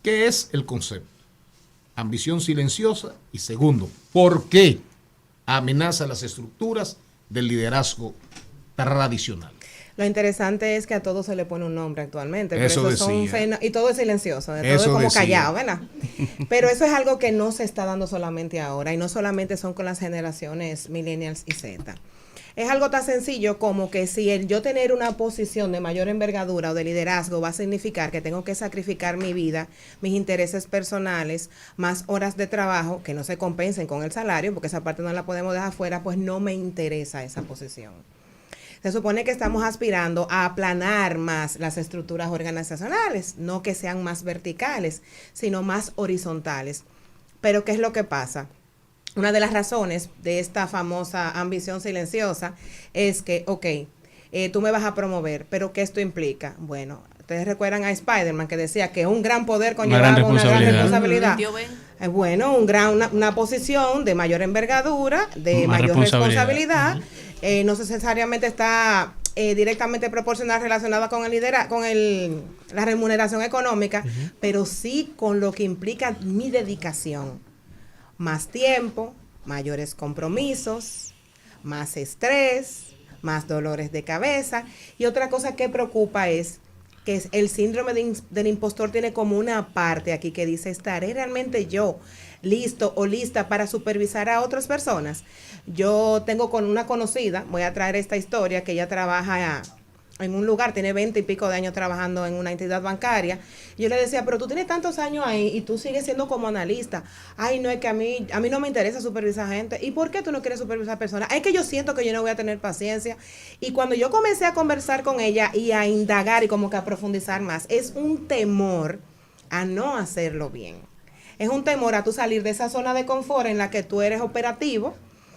¿Qué es el concepto? Ambición silenciosa. Y segundo, ¿por qué amenaza las estructuras del liderazgo tradicional? Lo interesante es que a todo se le pone un nombre actualmente. Eso pero eso decía. y todo es silencioso, todo Eso es como decía. callado, ¿verdad? Pero eso es algo que no se está dando solamente ahora, y no solamente son con las generaciones millennials y Z. Es algo tan sencillo como que si yo tener una posición de mayor envergadura o de liderazgo va a significar que tengo que sacrificar mi vida, mis intereses personales, más horas de trabajo que no se compensen con el salario, porque esa parte no la podemos dejar fuera, pues no me interesa esa posición. Se supone que estamos aspirando a aplanar más las estructuras organizacionales, no que sean más verticales, sino más horizontales. Pero ¿qué es lo que pasa? Una de las razones de esta famosa ambición silenciosa es que, tú me vas a promover, pero ¿qué esto implica? Bueno, ustedes recuerdan a Spider-Man que decía que un gran poder conllevaba una gran responsabilidad. Bueno, una posición de mayor envergadura, de mayor responsabilidad, no necesariamente está directamente proporcional relacionada con la remuneración económica, pero sí con lo que implica mi dedicación. Más tiempo, mayores compromisos, más estrés, más dolores de cabeza. Y otra cosa que preocupa es que el síndrome del impostor tiene como una parte aquí que dice, ¿estaré realmente yo listo o lista para supervisar a otras personas? Yo tengo con una conocida, voy a traer esta historia, que ella trabaja en un lugar, tiene 20 y pico de años trabajando en una entidad bancaria. Yo le decía, pero tú tienes tantos años ahí y tú sigues siendo como analista. Ay, no, es que a mí no me interesa supervisar gente. ¿Y por qué tú no quieres supervisar personas? Es que yo siento que yo no voy a tener paciencia. Y cuando yo comencé a conversar con ella y a indagar y como que a profundizar más, es un temor a no hacerlo bien. Es un temor a tú salir de esa zona de confort en la que tú eres operativo,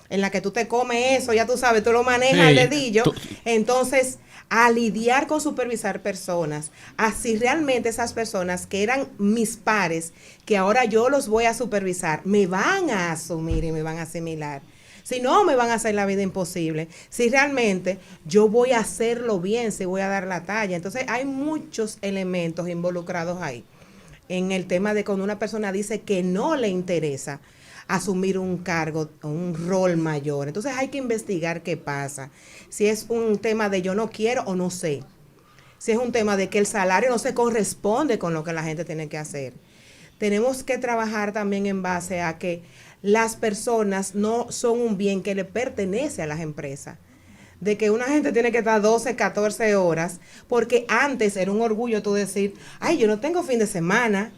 en la que tú te comes eso, ya tú sabes, tú lo manejas al dedillo. Entonces, a lidiar con supervisar personas, así realmente esas personas que eran mis pares, que ahora yo los voy a supervisar, me van a asumir y me van a asimilar. Si no, me van a hacer la vida imposible. Si realmente yo voy a hacerlo bien, si voy a dar la talla. Entonces, hay muchos elementos involucrados ahí en el tema de cuando una persona dice que no le interesa asumir un cargo, un rol mayor. Entonces hay que investigar qué pasa. Si es un tema de yo no quiero o no sé. Si es un tema de que el salario no se corresponde con lo que la gente tiene que hacer. Tenemos que trabajar también en base a que las personas no son un bien que le pertenece a las empresas. De que una gente tiene que estar 12, 14 horas, porque antes era un orgullo tú decir, ay, yo no tengo fin de semana.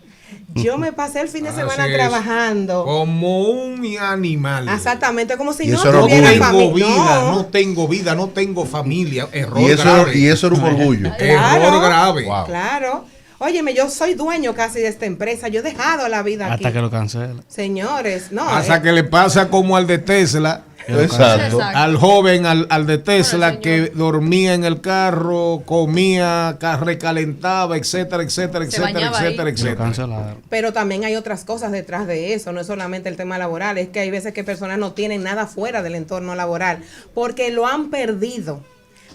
Yo me pasé el fin de semana trabajando. Como un animal. Exactamente, como si no tuviera familia. No tengo vida, no tengo familia. Error grave. Y eso era un orgullo. Claro, error grave. Wow. Claro. Óyeme, yo soy dueño casi de esta empresa. Yo he dejado la vida aquí. Hasta que lo cancela. Señores, no. Hasta que le pasa como al de Tesla. Exacto. Al joven, al de Tesla, que dormía en el carro, comía, recalentaba, etcétera, etcétera, etcétera, etcétera, etcétera. Pero también hay otras cosas detrás de eso, no es solamente el tema laboral, es que hay veces que personas no tienen nada fuera del entorno laboral, porque lo han perdido.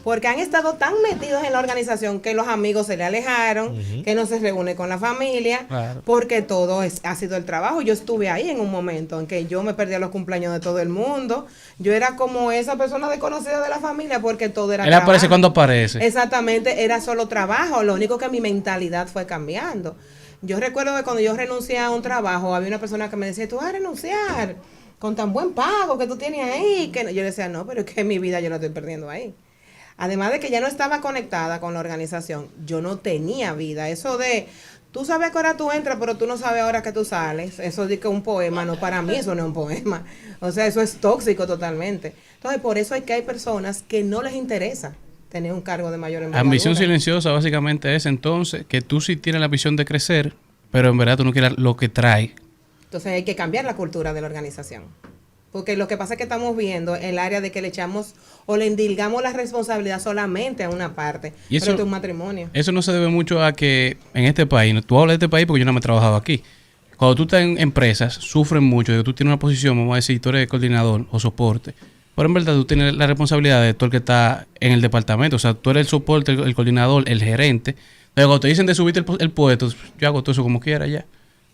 Porque han estado tan metidos en la organización que los amigos se le alejaron, que no se reúne con la familia, porque todo ha sido el trabajo. Yo estuve ahí en un momento en que yo me perdía los cumpleaños de todo el mundo. Yo era como esa persona desconocida de la familia porque todo era trabajo. Él aparece cuando aparece. Exactamente, era solo trabajo. Lo único que mi mentalidad fue cambiando. Yo recuerdo que cuando yo renuncié a un trabajo, había una persona que me decía, tú vas a renunciar con tan buen pago que tú tienes ahí. Que yo le decía, no, pero es que mi vida yo la estoy perdiendo ahí. Además de que ya no estaba conectada con la organización, yo no tenía vida. Eso de, tú sabes que ahora tú entras, pero tú no sabes ahora que tú sales. Eso de que un poema, no, para mí eso no es un poema. O sea, eso es tóxico totalmente. Entonces, por eso es que hay personas que no les interesa tener un cargo de mayor envergadura. Ambición silenciosa básicamente es entonces que tú sí tienes la visión de crecer, pero en verdad tú no quieres lo que trae. Entonces hay que cambiar la cultura de la organización. Porque lo que pasa es que estamos viendo el área de que le echamos o le endilgamos la responsabilidad solamente a una parte. Y eso, pero esto es un matrimonio. Eso no se debe mucho a que en este país, tú hablas de este país porque yo no me he trabajado aquí. Cuando tú estás en empresas, sufren mucho de que tú tienes una posición, vamos a decir, tú eres coordinador o soporte. Pero en verdad tú tienes la responsabilidad de todo el que está en el departamento. O sea, tú eres el soporte, el coordinador, el gerente. Luego te dicen de subirte el puesto, yo hago todo eso como quiera ya.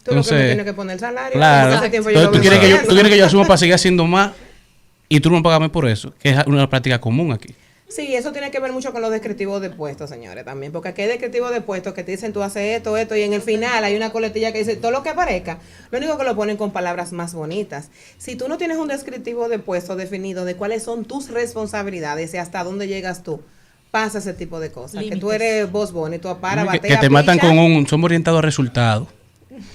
Tú lo que me tienes que poner el salario. Claro. Hace tiempo yo Entonces, lo veo tú quieres que yo asuma para seguir haciendo más y tú no me pagas por eso, que es una práctica común aquí. Sí, eso tiene que ver mucho con los descriptivos de puestos, señores, también. Porque aquí hay descriptivos de puestos que te dicen tú haces esto, y en el final hay una coletilla que dice todo lo que aparezca. Lo único que lo ponen con palabras más bonitas. Si tú no tienes un descriptivo de puesto definido de cuáles son tus responsabilidades y hasta dónde llegas tú, pasa ese tipo de cosas. Límites. Que tú eres boss bonnie, tú para, batea, Que te matan picha. con somos orientados a resultados.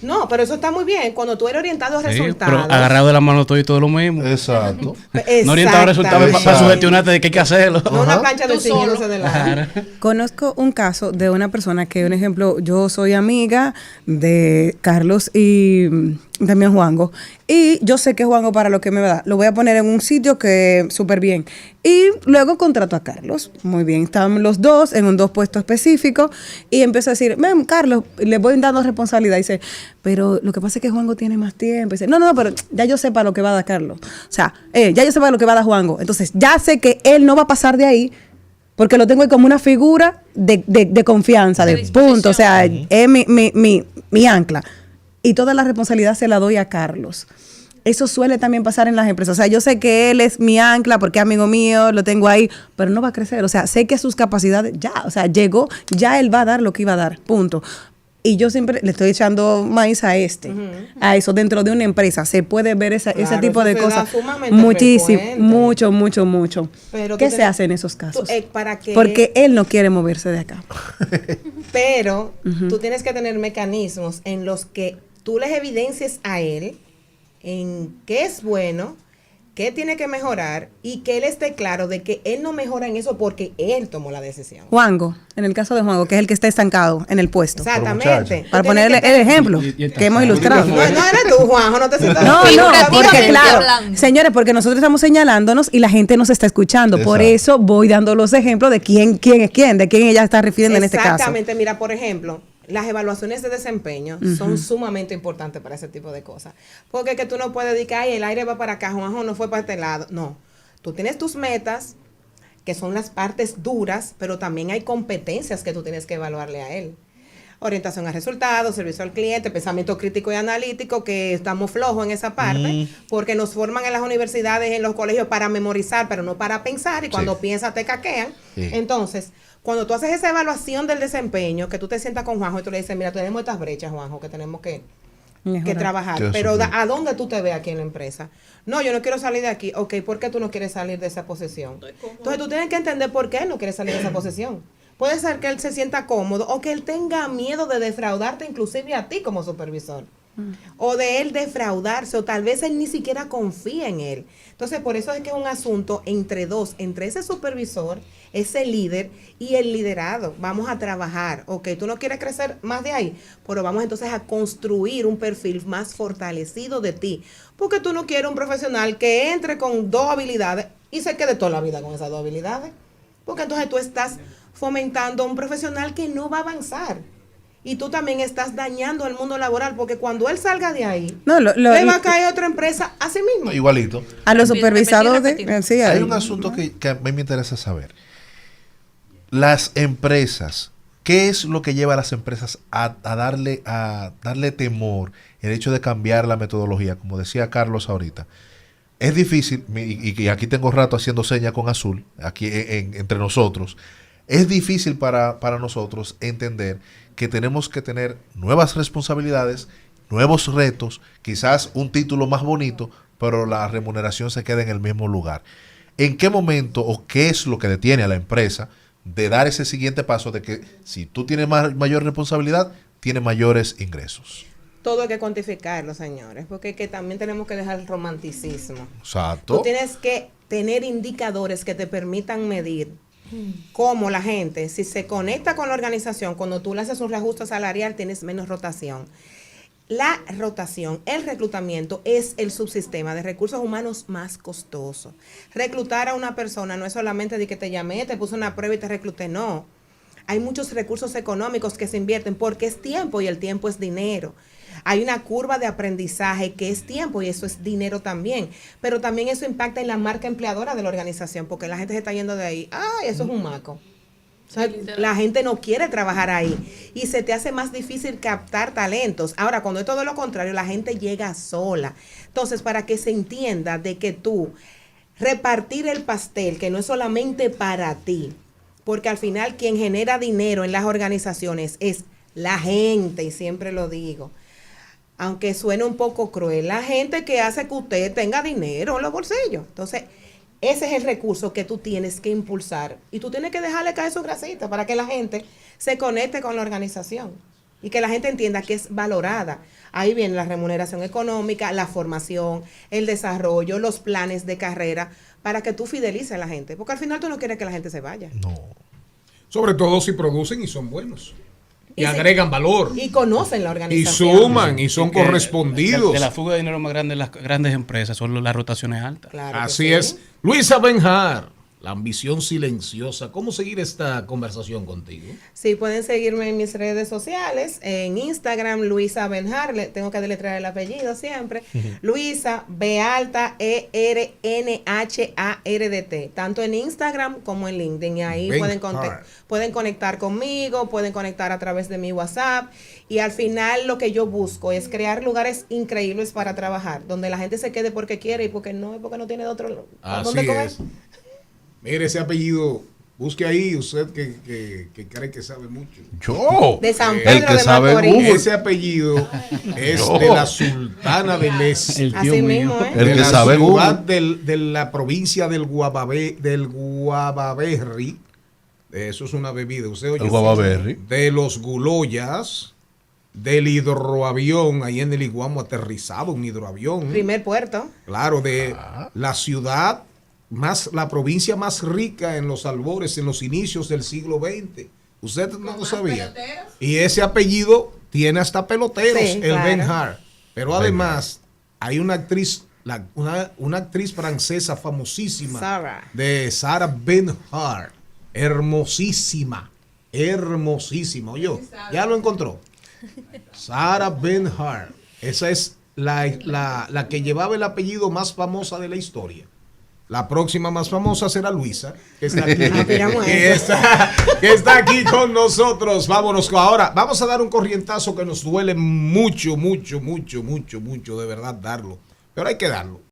No, pero eso está muy bien. Cuando tú eres orientado a Sí, resultados. pero agarrado de la mano todo y todo lo mismo. Exacto. No orientado a resultados para Exacto. sugestionarte de que hay que hacerlo. No una Ajá. plancha de Tú solo. ciñiéndose de lado. Claro. Conozco un caso de una persona que, un ejemplo, yo soy amiga de Carlos y también Juango. Y yo sé que Juango para lo que me va a dar, lo voy a poner en un sitio que súper bien. Y luego contrato a Carlos. Muy bien, estaban los dos en un dos puestos específicos y empiezo a decir, ven, Carlos, le voy dando responsabilidad. Y dice, pero lo que pasa es que Juango tiene más tiempo. Y dice, no, pero ya yo sé para lo que va a dar Carlos. O sea, ya yo sé para lo que va a dar Juango. Entonces, ya sé que él no va a pasar de ahí porque lo tengo ahí como una figura de confianza, De de disposición. punto. O sea, es mi ancla. Y toda la responsabilidad se la doy a Carlos. Eso suele también pasar en las empresas. O sea, yo sé que él es mi ancla porque es amigo mío, lo tengo ahí, pero no va a crecer. O sea, sé que sus capacidades ya, o sea, llegó, ya él va a dar lo que iba a dar, punto. Y yo siempre le estoy echando maíz a a eso dentro de una empresa. Se puede ver ese Claro, tipo de eso se da cosas. sumamente Muchísimo, frecuente. mucho. Pero tú ¿Qué se tienes- hace en esos casos? para que Porque él no quiere moverse de acá. Pero tú tienes que tener mecanismos en los que tú les evidencies a él en qué es bueno, qué tiene que mejorar y que él esté claro de que él no mejora en eso porque él tomó la decisión. Juango, en el caso de Juango, que es el que está estancado en el puesto. Exactamente. muchacho. Tú Para tienes ponerle que el tener- ejemplo que hemos ilustrado. No eres tú, Juanjo, no te sientas. No, Figurativamente porque claro, hablando. señores, porque nosotros estamos señalándonos y la gente nos está escuchando. Por Exacto. eso voy dando los ejemplos de quién es quién, de quién ella está refiriendo en este caso. Exactamente, mira, por ejemplo, las evaluaciones de desempeño son sumamente importantes para ese tipo de cosas. Porque que tú no puedes decir que "Ay, el aire va para acá, Juanjo no fue para este lado". No, tú tienes tus metas, que son las partes duras, pero también hay competencias que tú tienes que evaluarle a él. Orientación a resultados, servicio al cliente, pensamiento crítico y analítico, que estamos flojos en esa parte, porque nos forman en las universidades, en los colegios para memorizar, pero no para pensar, y cuando piensas te caquean. Sí. Entonces, cuando tú haces esa evaluación del desempeño, que tú te sientas con Juanjo y tú le dices, mira, tenemos estas brechas, Juanjo, que tenemos que Mejorar. trabajar, Que pero asumir. ¿a dónde tú te ves aquí en la empresa? No, yo no quiero salir de aquí. Ok, ¿por qué tú no quieres salir de esa posición? Entonces tú tienes que entender por qué él no quiere salir de esa posición. Puede ser que él se sienta cómodo o que él tenga miedo de defraudarte inclusive a ti como supervisor. O de él defraudarse, o tal vez él ni siquiera confía en él. Entonces, por eso es que es un asunto entre dos, entre ese supervisor, ese líder y el liderado. Vamos a trabajar. Ok, tú no quieres crecer más de ahí, pero vamos entonces a construir un perfil más fortalecido de ti. Porque tú no quieres un profesional que entre con dos habilidades y se quede toda la vida con esas dos habilidades. Porque entonces tú estás fomentando un profesional que no va a avanzar. Y tú también estás dañando el mundo laboral, porque cuando él salga de ahí, No, le va a caer otra empresa a sí mismo. Igualito. a los Repetir, supervisados repetir. sí, Hay un asunto que a mí me interesa saber. Las empresas, ¿qué es lo que lleva a las empresas a darle temor el hecho de cambiar la metodología? Como decía Carlos ahorita. Es difícil, y aquí tengo rato haciendo señas con azul, aquí entre nosotros. Es difícil para nosotros entender que tenemos que tener nuevas responsabilidades, nuevos retos, quizás un título más bonito, pero la remuneración se queda en el mismo lugar. ¿En qué momento o qué es lo que detiene a la empresa de dar ese siguiente paso de que si tú tienes mayor responsabilidad, tienes mayores ingresos? Todo hay que cuantificarlo, señores, porque que también tenemos que dejar el romanticismo. Exacto. Tú tienes que tener indicadores que te permitan medir cómo la gente, si se conecta con la organización, cuando tú le haces un reajuste salarial, tienes menos rotación. La rotación, el reclutamiento es el subsistema de recursos humanos más costoso. Reclutar a una persona no es solamente de que te llamé, te puse una prueba y te recluté, no. Hay muchos recursos económicos que se invierten porque es tiempo y el tiempo es dinero. Hay una curva de aprendizaje que es tiempo y eso es dinero también. Pero también eso impacta en la marca empleadora de la organización porque la gente se está yendo de ahí. ¡Ay, eso es un maco! O sea, la gente no quiere trabajar ahí y se te hace más difícil captar talentos. Ahora, cuando es todo lo contrario, la gente llega sola. Entonces, para que se entienda de que tú repartir el pastel, que no es solamente para ti, porque al final quien genera dinero en las organizaciones es la gente, y siempre lo digo. Aunque suene un poco cruel, la gente que hace que usted tenga dinero en los bolsillos. Entonces, ese es el recurso que tú tienes que impulsar y tú tienes que dejarle caer su grasita para que la gente se conecte con la organización y que la gente entienda que es valorada. Ahí viene la remuneración económica, la formación, el desarrollo, los planes de carrera para que tú fidelices a la gente, porque al final tú no quieres que la gente se vaya. No. Sobre todo si producen y son buenos. Y Y agregan valor. Y conocen la Y organización. suman y son Que correspondidos. De la fuga de dinero más grande de las grandes empresas son las rotaciones altas. Claro que Así sí. es. Luisa Benjar, la ambición silenciosa. ¿Cómo seguir esta conversación contigo? Sí, pueden seguirme en mis redes sociales, en Instagram, Luisa Benjar, tengo que deletrear el apellido siempre, Luisa B alta ERNHARDT, tanto en Instagram como en LinkedIn, y ahí Benjar. pueden conectar conmigo, pueden conectar a través de mi WhatsApp, y al final lo que yo busco es crear lugares increíbles para trabajar, donde la gente se quede porque quiere y porque no tiene de otro Así dónde comer. es. Mire ese apellido. Busque ahí usted que cree que sabe mucho. Yo. De San El Pedro que de sabe Macorís. Google. Ese apellido es No. de la Sultana del Este. El tío Así mío. mismo, ¿eh? El De que la sabe ciudad Google. de la provincia del Guavaberri. Eso es una bebida, usted oye. El Guavaberri. De los Guloyas, del hidroavión, ahí en el Iguamo aterrizado un hidroavión. Primer puerto. Claro, de la ciudad la provincia más rica en los albores, en los inicios del siglo XX. Usted no lo sabía. Y ese apellido tiene hasta peloteros, Sí, el claro. Benjar. Pero además, hay una actriz, una actriz francesa famosísima, de Sarah Benjar, hermosísima, oye, ya lo encontró. Sarah Benjar, esa es la que llevaba el apellido más famosa de la historia. La próxima más famosa será Luisa, que está aquí, Aspiramos a que está aquí con nosotros. Vámonos ahora. Vamos a dar un corrientazo que nos duele mucho, de verdad darlo. Pero hay que darlo.